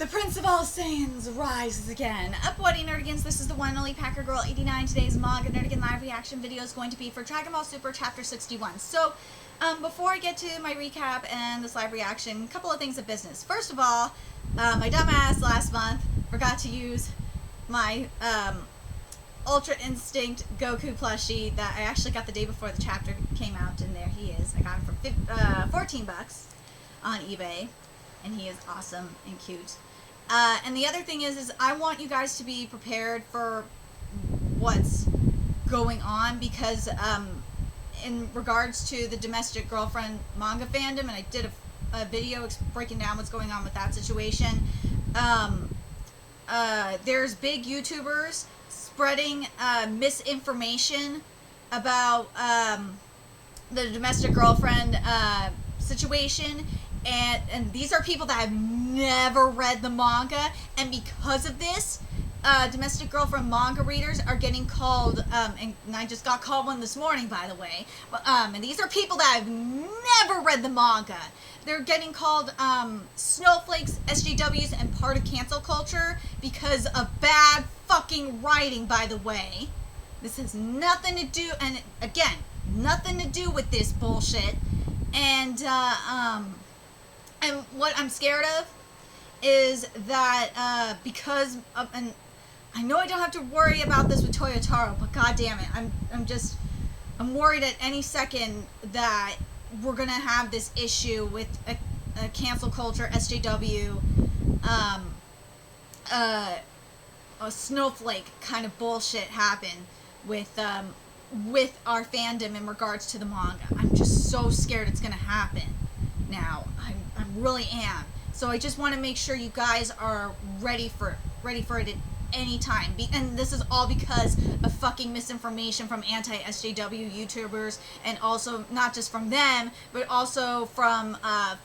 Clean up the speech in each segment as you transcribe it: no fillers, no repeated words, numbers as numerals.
The Prince of All Saiyans rises again. Up What Nerdigans, this is the one and only Packer Girl 89. Today's manga Nerdigan live reaction video is going to be for Dragon Ball Super Chapter 61. So, before I get to my recap and this live reaction, a couple of things of business. First of all, my dumbass last month forgot to use my Ultra Instinct Goku plushie that I actually got the day before the chapter came out, and there he is. I got him for 14 bucks on eBay, and he is awesome and cute. And the other thing is I want you guys to be prepared for what's going on, because in regards to the Domestic Girlfriend manga fandom, and I did a video breaking down what's going on with that situation, there's big YouTubers spreading misinformation about the Domestic Girlfriend situation. And these are people that have never read the manga, and because of this, Domestic Girlfriend manga readers are getting called, and I just got called one this morning, by the way, and these are people that have never read the manga. They're getting called snowflakes, SJWs, and part of cancel culture because of bad fucking writing, by the way. This has nothing to do, and again, nothing to do with this bullshit. And what I'm scared of is that because of, and I know I don't have to worry about this with Toyotaro, but god damn it, I'm worried at any second that we're gonna have this issue with a cancel culture, SJW, a snowflake kind of bullshit happen with our fandom in regards to the manga. I'm just so scared it's gonna happen now. I really am. So I just want to make sure you guys are ready for it at any time. And this is all because of fucking misinformation from anti-SJW YouTubers, and also not just from them, but also from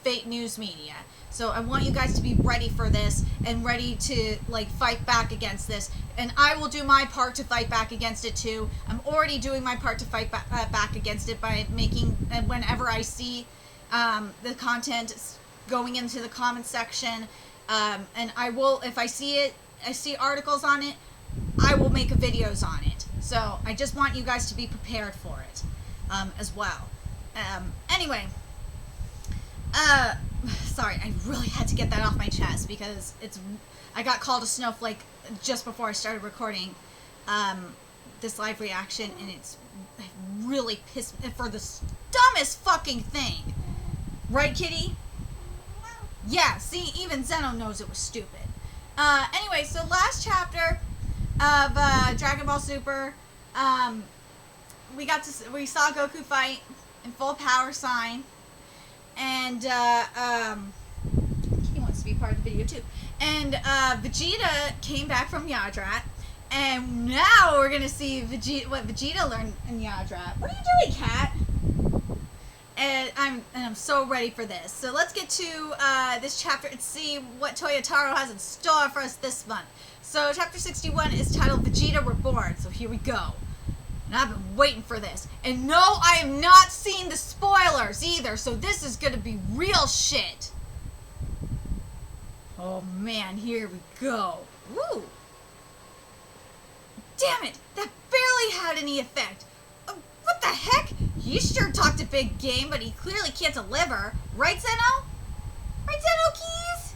fake news media. So I want you guys to be ready for this and ready to fight back against this. And I will do my part to fight back against it too. I'm already doing my part to fight back against it by making, whenever I see the content going into the comments section, and I will, if I see articles on it, I will make videos on it. So I just want you guys to be prepared for it as well. Anyway, sorry, I really had to get that off my chest because I got called a snowflake just before I started recording this live reaction, and it's really pissed me for the dumbest fucking thing. Right, kitty? Yeah, see, even Zeno knows it was stupid. Anyway, so last chapter of Dragon Ball Super, we saw Goku fight in full power sign, and he wants to be part of the video too. And Vegeta came back from Yardrat, and now we're gonna see what Vegeta learned in Yardrat. What are you doing, cat? And I'm so ready for this. So let's get to this chapter and see what Toyotaro has in store for us this month. So chapter 61 is titled Vegeta Reborn. So here we go. And I've been waiting for this. And no, I am not seeing the spoilers either. So this is going to be real shit. Oh man, here we go. Woo! Damn it! That barely had any effect. What the heck? He sure talked a big game, but he clearly can't deliver. Right, Zeno? Right, Zeno Keys?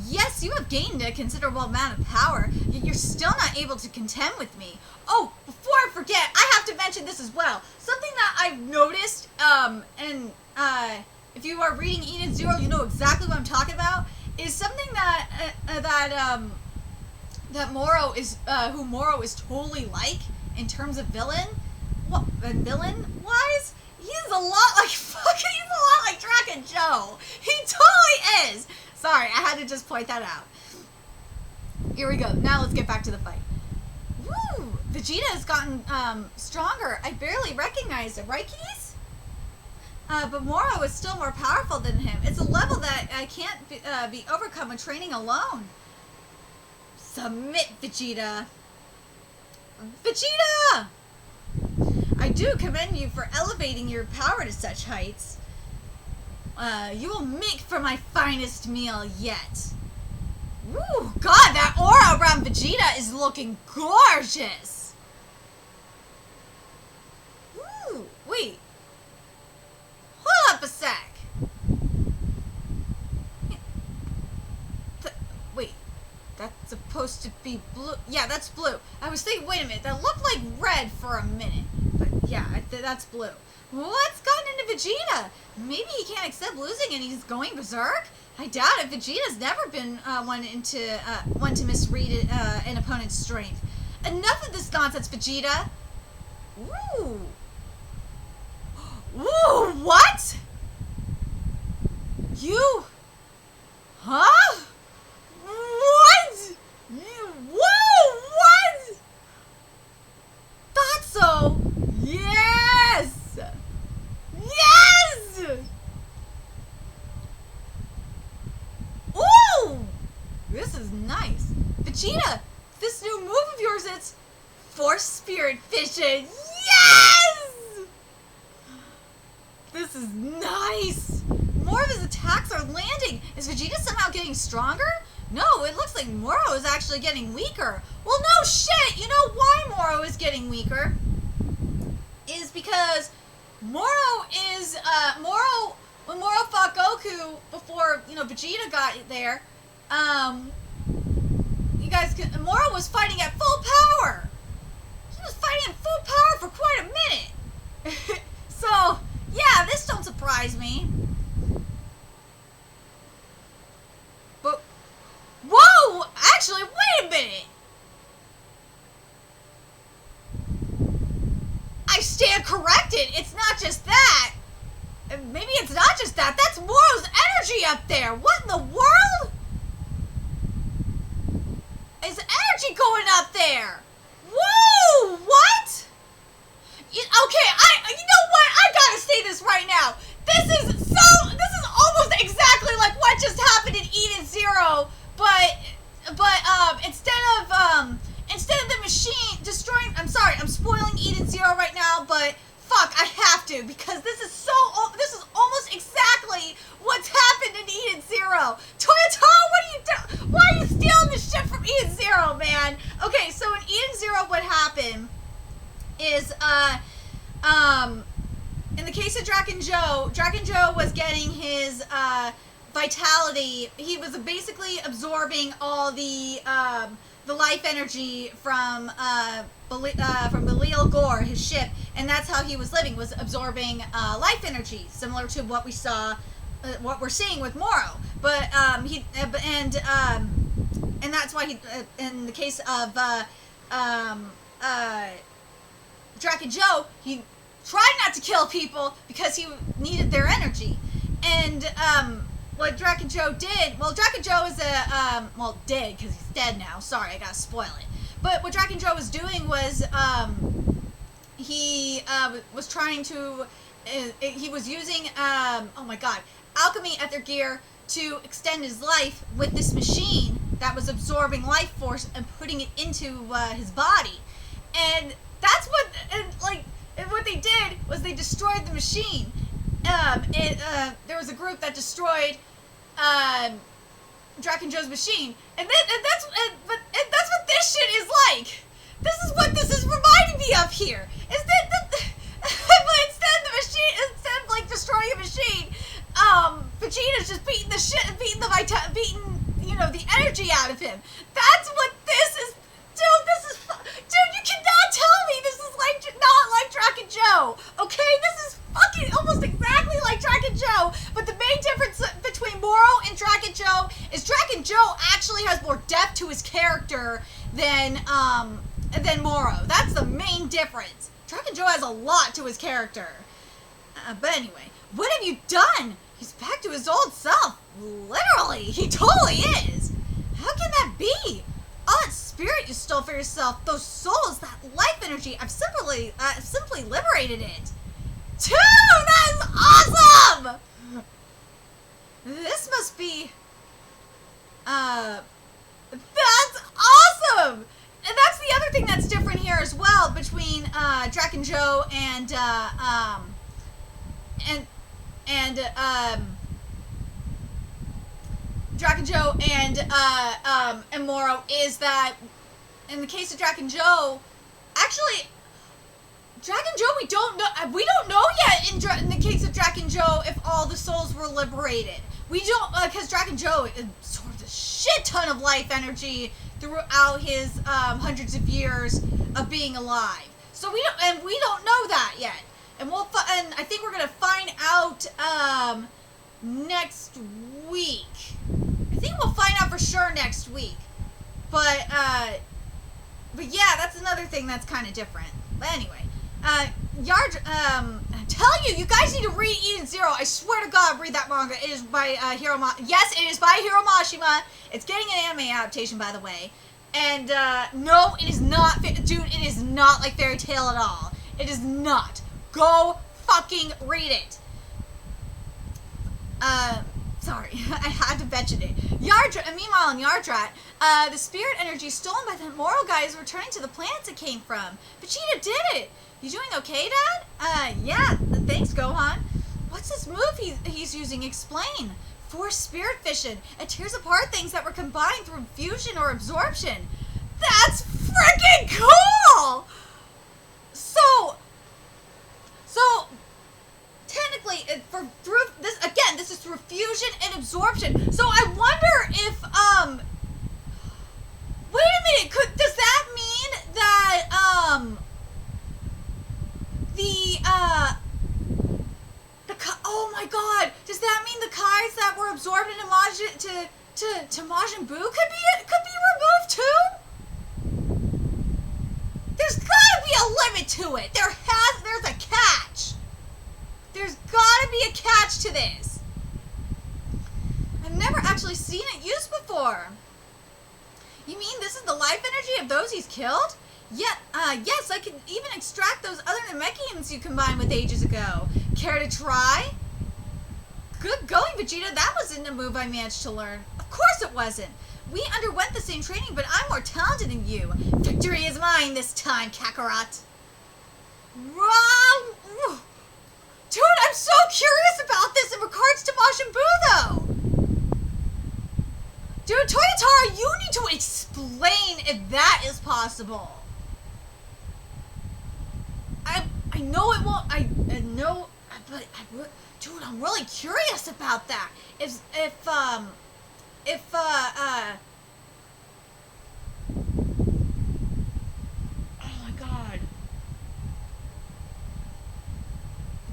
Yes, you have gained a considerable amount of power, yet you're still not able to contend with me. Oh, before I forget, I have to mention this as well. Something that I've noticed, if you are reading Eden Zero, you know exactly what I'm talking about, is something that Moro is, who Moro is totally like in terms of villain. What, villain-wise? He's a lot like Dragon Joe. He totally is. Sorry, I had to just point that out. Here we go. Now let's get back to the fight. Woo! Vegeta has gotten stronger. I barely recognized him, right, Keys? But Moro is still more powerful than him. It's a level that can't be overcome when training alone. Submit, Vegeta. Vegeta! I do commend you for elevating your power to such heights. You will make for my finest meal yet. Ooh, God, that aura around Vegeta is looking gorgeous. Ooh, wait. Hold up a sec. Wait, that's supposed to be blue. Yeah, that's blue. I was thinking, wait a minute, that looked like red for a minute. But yeah, that's blue. What's gotten into Vegeta? Maybe he can't accept losing and he's going berserk? I doubt it. Vegeta's never been one to misread an opponent's strength. Enough of this nonsense, Vegeta. Ooh. Ooh, what? You? Huh? What? Whoa, what? Thought so. Yes! Yes! Ooh! This is nice. Vegeta, this new move of yours, it's Force Spirit Fission. Yes! This is nice. More of his attacks are landing. Is Vegeta somehow getting stronger? No, it looks like Moro is actually getting weaker. Well, no shit. You know why Moro is getting weaker? Is because Moro is, when Moro fought Goku before, Vegeta got there, Moro was fighting at full power. He was fighting at full power for quite a minute. So, yeah, this don't surprise me. But, whoa! Actually, wait a minute! I stand corrected. It's not just that. Maybe it's not just that. That's Moro's energy up there. What in the world? Is energy going up there? Whoa! What? Okay, you know what? I gotta say this right now. This is almost exactly like what just happened in Eden Zero, but instead of the machine destroying, I'm sorry, I'm spoiling Eden Zero right now, but fuck, I have to, because this is almost exactly what's happened in Eden Zero. Toyotomi, what are you doing? Why are you stealing the shit from Eden Zero, man? Okay, so in Eden Zero, what happened is, in the case of Draken Joe was getting his, vitality. He was basically absorbing all the life energy from Belial Gore, his ship, and that's how he was living, was absorbing life energy, similar to what we saw, what we're seeing with Moro. But and that's why he, in the case of Draken Joe, he tried not to kill people because he needed their energy. And what Draken Joe did, well, Draken Joe is did, because he's dead now. Sorry, I gotta spoil it. But what Draken Joe was doing was, he was trying to, he was using, oh my god, alchemy ether gear to extend his life with this machine that was absorbing life force and putting it into his body. And that's what, and what they did was they destroyed the machine. There was a group that destroyed Draken Joe's machine, and that's what this shit is like. This is what this is reminding me of here. Is that but instead of like destroying a machine, Vegeta's just beating the energy out of him. That's what this is. Dude, you cannot tell me this is not like Draken Joe. Okay, this is fucking almost exactly like Draken Joe, but the main difference between Moro and Draken Joe is Draken Joe actually has more depth to his character than Moro. That's the main difference. Draken Joe has a lot to his character. But anyway, what have you done? He's back to his old self. Literally, he totally is. How can that be? All that spirit you stole for yourself, those souls, that life energy, I've simply liberated it. Dude, that is awesome! This must be, that's awesome! And that's the other thing that's different here as well between, Draken Joe and Dragon Joe and Moro is that in the case of Dragon Joe, actually, Dragon Joe, we don't know yet in the case of Dragon Joe if all the souls were liberated. We don't, because Dragon Joe absorbed a shit ton of life energy throughout his hundreds of years of being alive. So we don't know that yet. And and I think we're gonna find out next week. I think we'll find out for sure next week. But yeah, that's another thing that's kind of different. But anyway, I'm telling you, you guys need to read Eden Zero. I swear to God, read that manga. It is by Yes, it is by Hiro Mashima. It's getting an anime adaptation, by the way. And no, it is not, dude. It is not like Fairy Tail at all. It is not. Go fucking read it. Sorry, I had to mention it. Meanwhile, in Yardrat, the spirit energy stolen by the Moro guy is returning to the planets it came from. Vegeta did it. You doing okay, Dad? Yeah, thanks, Gohan. What's this move he's using? Explain. Force spirit fission. It tears apart things that were combined through fusion or absorption. That's freaking cool! So technically, this is through fusion and absorption. So I wonder if, wait a minute, does that mean that, oh my God, does that mean the Kais that were absorbed into Majin Buu could be removed too? There's gotta be a limit to it. There's a catch. There's gotta be a catch to this. I've never actually seen it used before. You mean this is the life energy of those he's killed? Yeah, yes, I can even extract those other Namekians you combined with ages ago. Care to try? Good going, Vegeta. That wasn't a move I managed to learn. Of course it wasn't. We underwent the same training, but I'm more talented than you. Victory is mine this time, Kakarot. Wrong! Dude, I'm so curious about this in regards to Majin Buu, though. Dude, Toyotaro, you need to explain if that is possible. I know it won't. I know, but dude, I'm really curious about that. Oh my God.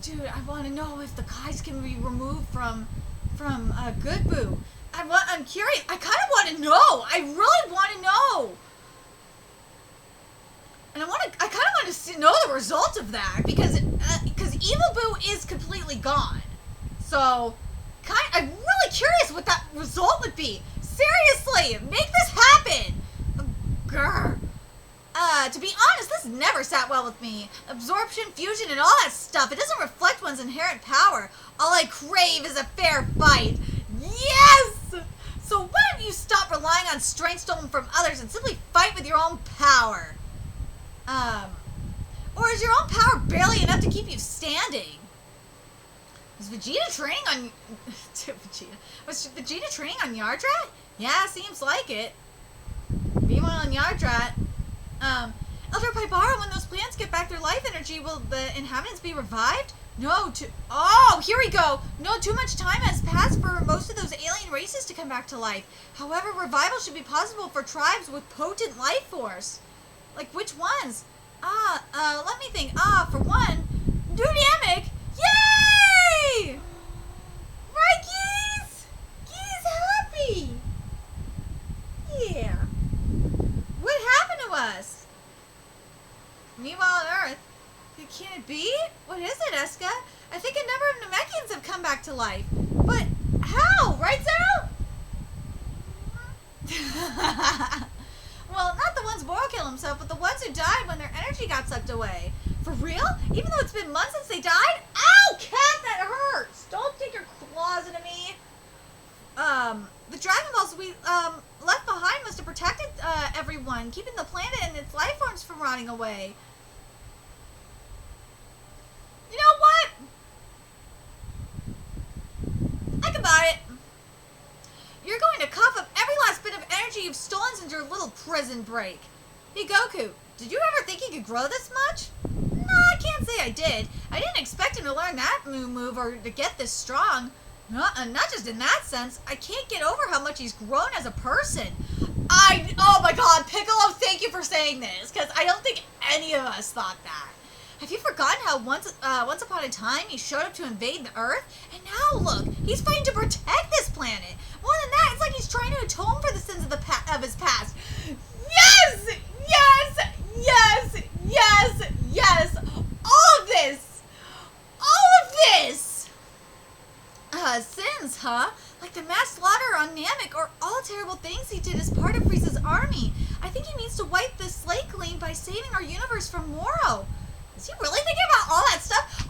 Dude, I want to know if the Kais can be removed from Good Buu. I'm curious. I kind of want to know. I really want to know. And I kind of want to know the result of that because Evil Buu is completely gone. So, I'm really curious what that result would be. Seriously, make this happen. Grr. To be honest, this never sat well with me. Absorption, fusion, and all that stuff. It doesn't reflect one's inherent power. All I crave is a fair fight. Yes! So why don't you stop relying on strength stolen from others and simply fight with your own power? Or is your own power barely enough to keep you standing? Was Vegeta training on... Was Vegeta training on Yardrat? Yeah, seems like it. Meanwhile, on Yardrat, Elder Paibara, when those plants get back their life energy, will the inhabitants be revived? No, oh, here we go. No, too much time has passed for most of those alien races to come back to life. However, revival should be possible for tribes with potent life force. Like, which ones? Let me think. For one, Dynamic. Yay! Right, Geese? Geese happy. Yeah. What happened to us? Meanwhile on Earth, can it be? What is it, Eska? I think a number of Namekians have come back to life. But how? Right, Zero? Well, not the ones Moro killed himself, but the ones who died when their energy got sucked away. For real? Even though it's been months since they died? Ow, cat, that hurts! Don't stick your claws into me. The Dragon Balls we left behind must have protected everyone, keeping the planet and its life forms from rotting away. You know what? I can buy it. You're going you've stolen since your little prison break. Hey, Goku, did you ever think he could grow this much? Nah, I can't say I did. I didn't expect him to learn that move or to get this strong. Not just in that sense. I can't get over how much he's grown as a person. Oh my god, Piccolo, thank you for saying this, because I don't think any of us thought that. Have you forgotten how once upon a time he showed up to invade the Earth? And now look, he's fighting to protect this planet. More than that, it's like he's trying to atone for the sins of his past. Yes! Yes! Yes! Yes! Yes! All of this! All of this! Sins, huh? Like the mass slaughter on Namek or all the terrible things he did as part of Frieza's army. I think he needs to wipe the slate clean by saving our universe from Moro. Is he really thinking about all that stuff?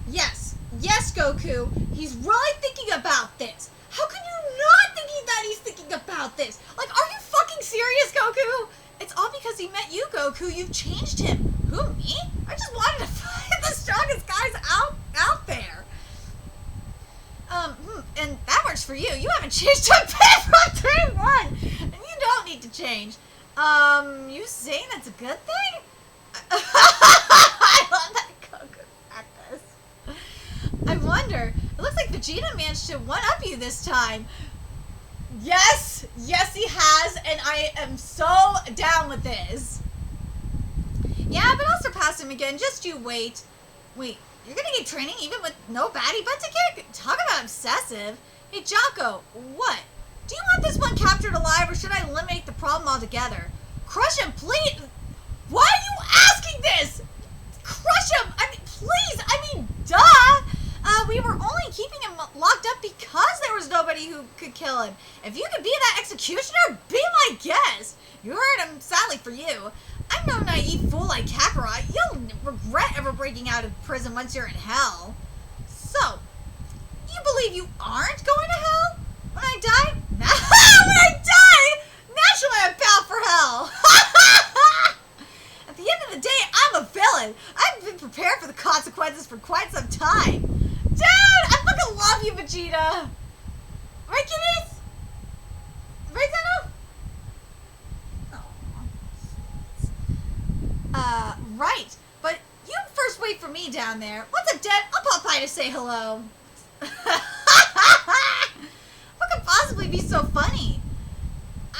Yes. Yes, Goku. He's really thinking about this. How can you not think that he's thinking about this? Like, are you fucking serious, Goku? It's all because he met you, Goku. You've changed him. Who, me? I just wanted to find the strongest guys out there. And that works for you. You haven't changed a bit from 3-1. And you don't need to change. You saying that's a good thing? I love that Goku practice. I wonder, it looks like Vegeta managed to one-up you this time. Yes! Yes, he has, and I am so down with this. Yeah, but I'll surpass him again. Just you wait. Wait, you're gonna get training even with no baddie butt to kick? Talk about obsessive. Hey, Jocko, what? Do you want this one captured alive, or should I eliminate the problem altogether? Crush him, please! Why are you asking this? Crush him! I mean, please! I mean, duh! We were only keeping him locked up because there was nobody who could kill him. If you could be that executioner, be my guest. You heard him, sadly for you. I'm no naive fool like Kakarot. You'll regret ever breaking out of prison once you're in hell. So, you believe you aren't going to hell? When I die? When I die? Naturally I'm bound for hell. At the end of the day, I'm a villain. I've been prepared for the consequences for quite some time. Dude, I fucking love you, Vegeta. Right, kiddies? Right, Zeno? Right. But you first wait for me down there. Once I'm dead, I'll pop by to say hello. What could possibly be so funny?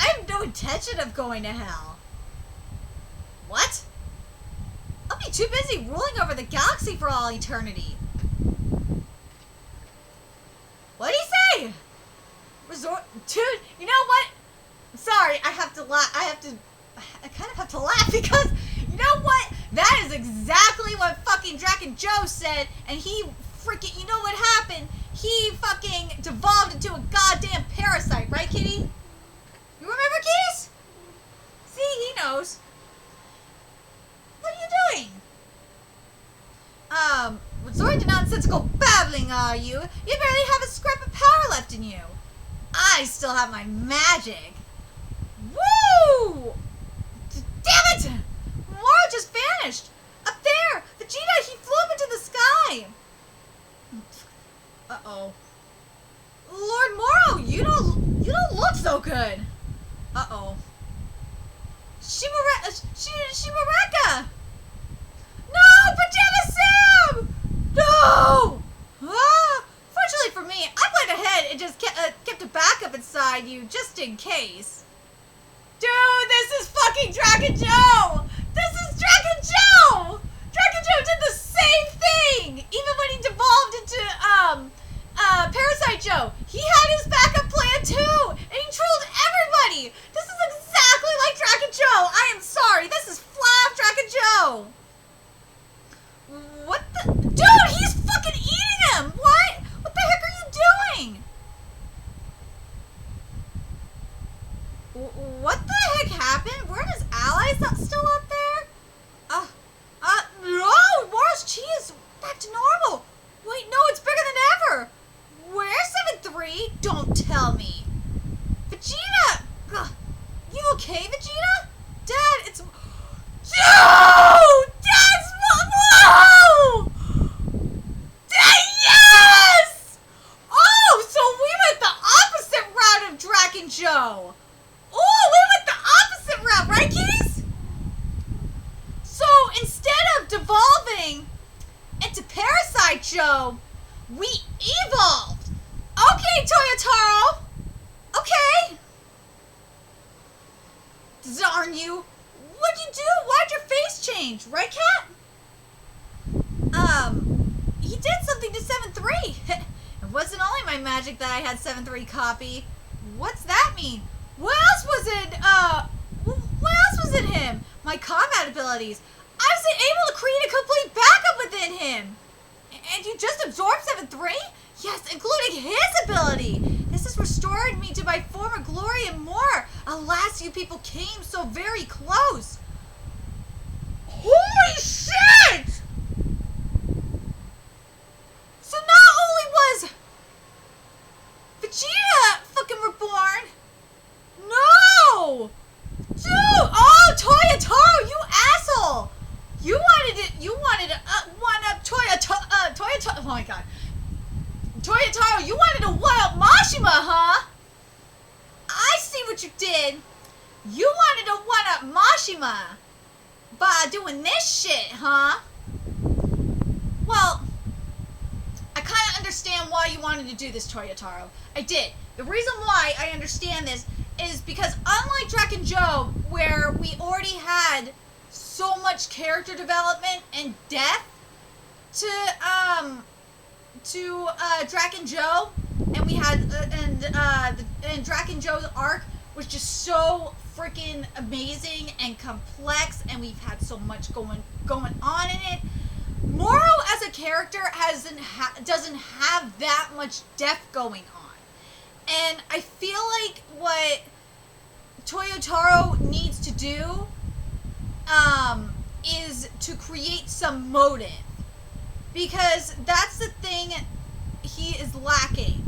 I have no intention of going to hell. What? I'll be too busy ruling over the galaxy for all eternity. What'd he say? Dude, you know what? Sorry, I have to laugh. I kind of have to laugh because, you know what? That is exactly what fucking Draken Joe said, and he freaking, you know what happened? He fucking devolved into a goddamn parasite, right, kitty? You remember, kitties? See, he knows. What are you doing? Resorting to nonsensical babbling, are you? You barely have a scrap of power left in you. I still have my magic. Woo! Damn it! Moro just vanished. Up there! Vegeta, he flew up into the sky. Uh-oh. Lord Moro, you don't look so good. Uh-oh. Shimareka! No! Pajama Sam! No! Ah! Fortunately for me, I went ahead and just kept a backup inside you just in case. Dude, this is fucking Dragon Joe! This is Dragon Joe! Dragon Joe did the same thing! Even when he devolved into, Parasite Joe. He had his backup plan too! And he trolled everybody! This is exactly like Dragon Joe! I am sorry, this is flat Dragon Joe! What the? Dude, he's fucking eating him! What? What the heck are you doing? What the heck happened? Weren't his allies still up there? No! Moro's chi is back to normal! Wait, no, it's bigger than ever! Where's 7-3? Don't tell me. Vegeta! Ugh. You okay, Vegeta? Dad, it's... Dude! Dad's... Whoa! Dad, yes! Oh, so we went the opposite route of Dragon Joe! evolving into Parasite Joe. We evolved. Okay, Toyotaro. Okay. Darn you. What'd you do? Why'd your face change? Right, Cat? He did something to 7-3. It wasn't only my magic that I had 7-3 copy. What's that mean? What else was in him? My combat abilities. I was able to create a complete backup within him. And you just absorbed 7-3? Yes, including his ability. This has restored me to my former glory and more. Alas, you people came so very close. Holy shit! So not only was Vegeta fucking reborn. No! Dude! Oh, Toyotaro, you asshole! You wanted to one-up Toyotaro, oh my god. Toyotaro, you wanted to one-up Mashima, huh? I see what you did. You wanted to one-up Mashima by doing this shit, huh? Well, I kind of understand why you wanted to do this, Toyotaro. I did. The reason why I understand this is because unlike Dragon Joe, where we already had so much character development and depth to Dragon Joe, and we had and Dragon Joe's arc was just so freaking amazing and complex, and we've had so much going on in it. Moro as a character doesn't have that much depth going on, and I feel like what Toyotaro needs to do is to create some motive, because that's the thing he is lacking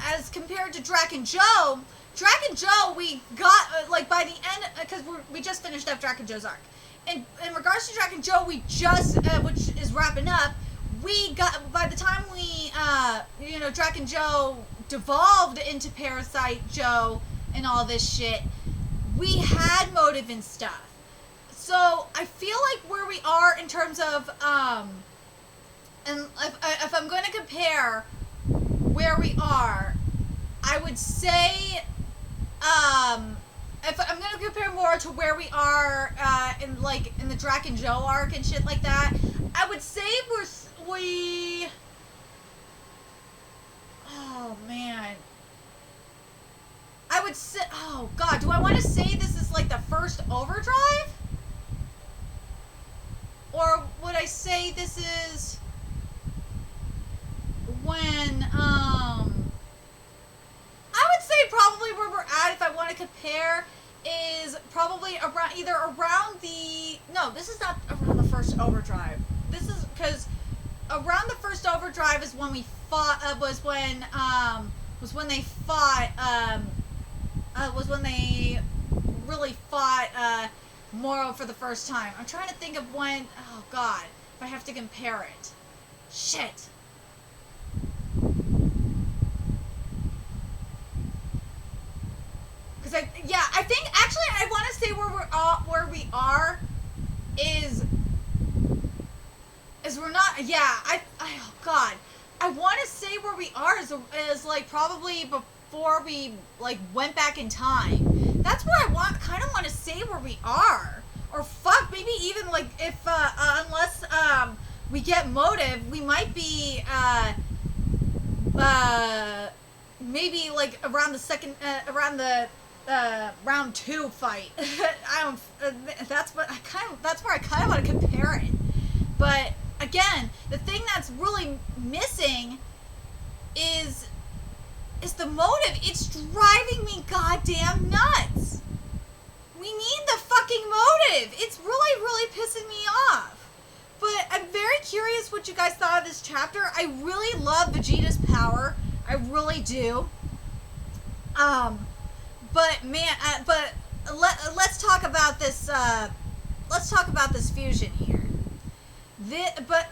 as compared to Dragon Joe. Dragon Joe, we got like by the end, because we just finished up Dragon Joe's arc. In regards to Dragon Joe, we just which is wrapping up. We got by the time we Dragon Joe devolved into Parasite Joe and all this shit, we had motive and stuff. So I feel like where we are in terms of and if I'm going to compare where we are, I would say if I'm going to compare more to where we are in the Dragon Joe arc and shit like that, I would say we oh man, I would say, oh god, do I want to say this is like the first Overdrive? Or would I say this is when, I would say probably where we're at, if I want to compare, is probably around, no, this is not around the first Overdrive. This is, because around the first Overdrive is when we fought, was when they really fought, Moro for the first time. I'm trying to think of when, oh god, if I have to compare it. Shit. Because I think actually I want to say where we are is we're not, oh god, I want to say where we are is like probably before we like went back in time. That's where I kind of want to say where we are, or fuck, maybe even like if unless we get motive, we might be maybe like around the second round 2 fight. I don't. That's where I kind of want to compare it. But again, the thing that's really missing is the motive. It's driving me goddamn nuts. We need the fucking motive. It's really, really pissing me off. But I'm very curious what you guys thought of this chapter. I really love Vegeta's power. I really do. But man, let's talk about this. Let's talk about this fusion here.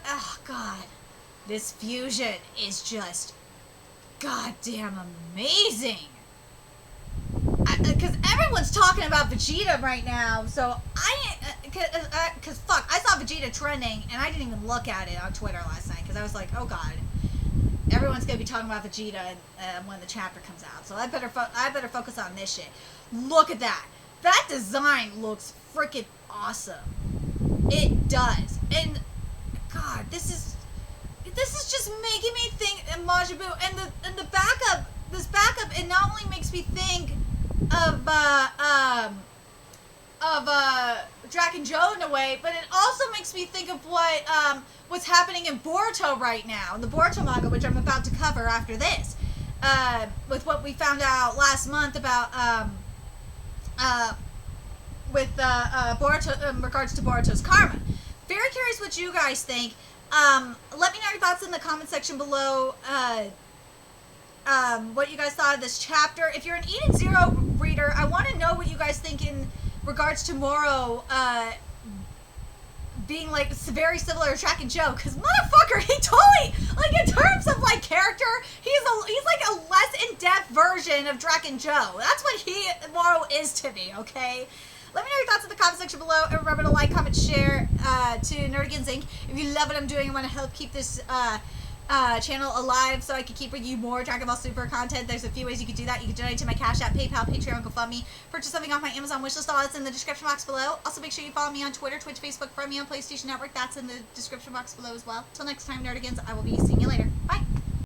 Oh god, this fusion is just goddamn amazing. Because everyone's talking about Vegeta right now, so Because fuck, I saw Vegeta trending, and I didn't even look at it on Twitter last night, because I was like, oh god, everyone's gonna be talking about Vegeta when the chapter comes out, so I better focus on this shit. Look at that. That design looks freaking awesome. It does. And god, this is just making me think Majin Buu, and the backup, this backup, it not only makes me think of Dragon Joe in a way, but it also makes me think of what's happening in Boruto right now, in the Boruto manga, which I'm about to cover after this, with what we found out last month about Boruto in regards to Boruto's karma. Very curious what you guys think. Let me know your thoughts in the comment section below. What you guys thought of this chapter. If you're an Eden Zero reader, I want to know what you guys think in regards to Moro being like very similar to Dragon Joe, because motherfucker, he totally, like, in terms of like character, he's like a less in-depth version of Dragon Joe. That's what Moro is to me. Okay. Let me know your thoughts in the comment section below, and remember to like, comment, share to Nerdigans Inc. If you love what I'm doing and want to help keep this channel alive so I can keep bringing you more Dragon Ball Super content, there's a few ways you can do that. You can donate to my Cash App, PayPal, Patreon, GoFundMe, purchase something off my Amazon wishlist. All that's in the description box below. Also, make sure you follow me on Twitter, Twitch, Facebook, friend me on PlayStation Network. That's in the description box below as well. Till next time, Nerdigans, I will be seeing you later.